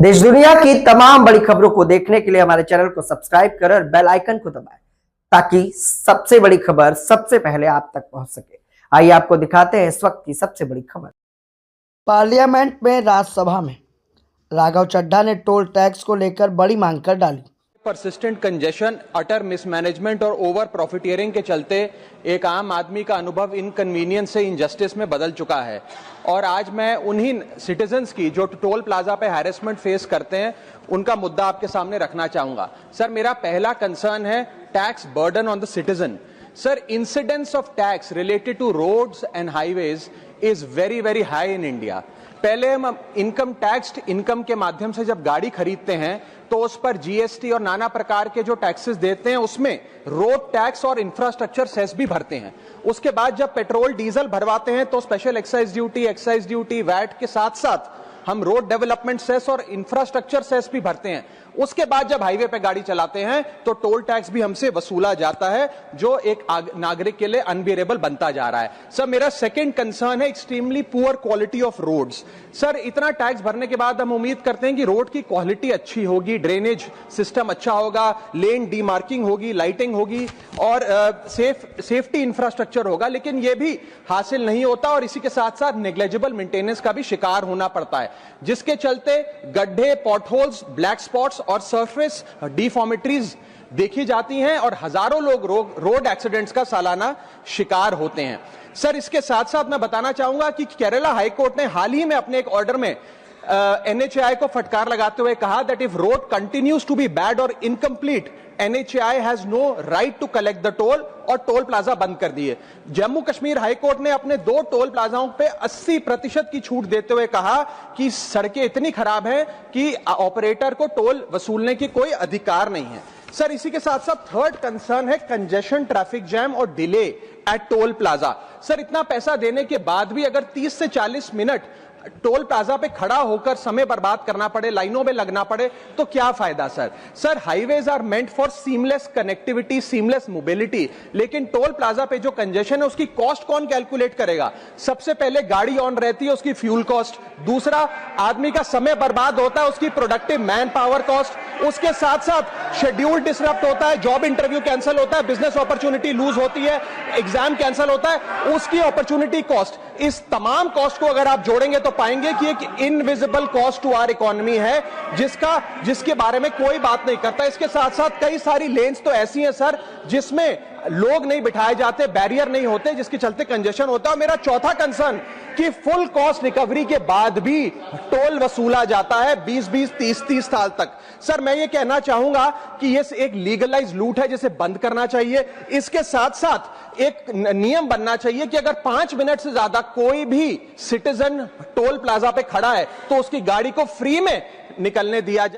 देश दुनिया की तमाम बड़ी खबरों को देखने के लिए हमारे चैनल को सब्सक्राइब करें और बेल आइकन को दबाएं ताकि सबसे बड़ी खबर सबसे पहले आप तक पहुंच सके। आइए आपको दिखाते हैं इस वक्त की सबसे बड़ी खबर। पार्लियामेंट में राज्यसभा में राघव चड्ढा ने टोल टैक्स को लेकर बड़ी मांग कर डाली। परसिस्टेंट कंजेशन, अटर मिसमैनेजमेंट और ओवर प्रॉफिटियरिंग के चलते एक आम आदमी का अनुभव इनकन्वीनियंस से इनजस्टिस में बदल चुका है। और आज मैं उन्हीं सिटीजन्स की जो टोल प्लाजा पे हैरेसमेंट फेस करते हैं उनका मुद्दा आपके सामने रखना चाहूंगा। सर, मेरा पहला कंसर्न है tax burden on the citizen. Sir, incidence of tax related to roads and highways is very very high in India. पहले हम इनकम टैक्स इनकम के माध्यम से जब गाड़ी खरीदते हैं तो उस पर जीएसटी और नाना प्रकार के जो टैक्सेस देते हैं उसमें रोड टैक्स और इंफ्रास्ट्रक्चर सेस भी भरते हैं। उसके बाद जब पेट्रोल डीजल भरवाते हैं तो स्पेशल एक्साइज ड्यूटी, वैट के साथ साथ हम रोड डेवलपमेंट सेस और इंफ्रास्ट्रक्चर सेस भी भरते हैं। उसके बाद जब हाईवे पे गाड़ी चलाते हैं तो टोल टैक्स भी हमसे वसूला जाता है, जो एक नागरिक के लिए अनबियरेबल बनता जा रहा है। सर, मेरा सेकंड कंसर्न है extremely poor quality of roads. Sir, इतना टैक्स भरने के बाद हम उम्मीद करते हैं कि रोड की क्वालिटी अच्छी होगी, ड्रेनेज सिस्टम अच्छा होगा, लेन डीमार्किंग होगी, लाइटिंग होगी और सेफ्टी इंफ्रास्ट्रक्चर होगा, लेकिन यह भी हासिल नहीं होता और इसी के साथ साथ नेग्लिजिबल मेंटेनेंस का भी शिकार होना पड़ता है, जिसके चलते गड्ढे, पॉटहोल्स, ब्लैक स्पॉट्स और सरफेस डिफॉर्मिटीज देखी जाती हैं और हजारों लोग रोड एक्सीडेंट्स का सालाना शिकार होते हैं। सर, इसके साथ साथ मैं बताना चाहूंगा कि केरला हाईकोर्ट ने हाल ही में अपने एक ऑर्डर में NHAI को फटकार लगाते हुए कहा that if road continues to be bad or incomplete, NHAI has no right to collect the toll और टोल प्लाजा बंद कर दिए। जम्मू कश्मीर हाईकोर्ट ने अपने 2 टोल प्लाजाओं पे 80% की छूट देते हुए कहा कि सड़कें इतनी खराब हैं कि ऑपरेटर को टोल वसूलने की कोई अधिकार नहीं है। सर, इसी के साथ साथ थर्ड कंसर्न है कंजेशन, ट्रैफिक जैम और delay at toll plaza. Sir, इतना पैसा देने के बाद भी अगर 30 से 40 मिनट टोल प्लाजा पे खड़ा होकर समय बर्बाद करना पड़े, लाइनों में लगना पड़े, तो क्या फायदा। Sir, highways are meant for seamless connectivity, seamless mobility, लेकिन टोल प्लाजा पे जो कंजेशन है उसकी कॉस्ट कौन कैलकुलेट करेगा। सबसे पहले गाड़ी ऑन रहती है, उसकी फ्यूल कॉस्ट, दूसरा आदमी का समय बर्बाद होता है, उसकी प्रोडक्टिव मैन पावर कॉस्ट, उसके साथ साथ शेड्यूल डिसरप्ट होता है, जॉब इंटरव्यू कैंसिल होता है, बिजनेस अपॉर्चुनिटी लूज होती है, एग्जाम कैंसिल होता है, उसकी अपॉर्चुनिटी कॉस्ट। इस तमाम कॉस्ट को अगर आप जोड़ेंगे तो पाएंगे कि एक invisible cost to our economy है जिसके बारे में कोई बात नहीं करता। इसके साथ साथ कई सारी लेन्स तो ऐसी हैं सर जिसमें लोग नहीं बिठाए जाते, बैरियर नहीं होते, जिसके चलते कंजेशन होता है। मेरा चौथा कंसर्न कि फुल कॉस्ट रिकवरी के बाद भी टोल वसूला जाता है 20-20, 30-30 साल तक। सर, मैं ये कहना चाहूंगा कि ये एक लीगलाइज लूट है जिसे बंद करना चाहिए। इसके साथ साथ एक नियम बनना चाहिए कि अगर 5 मिनट से ज्यादा कोई भी सिटीजन टोल प्लाजा पे खड़ा है तो उसकी गाड़ी को फ्री में निकलने दिया जाए।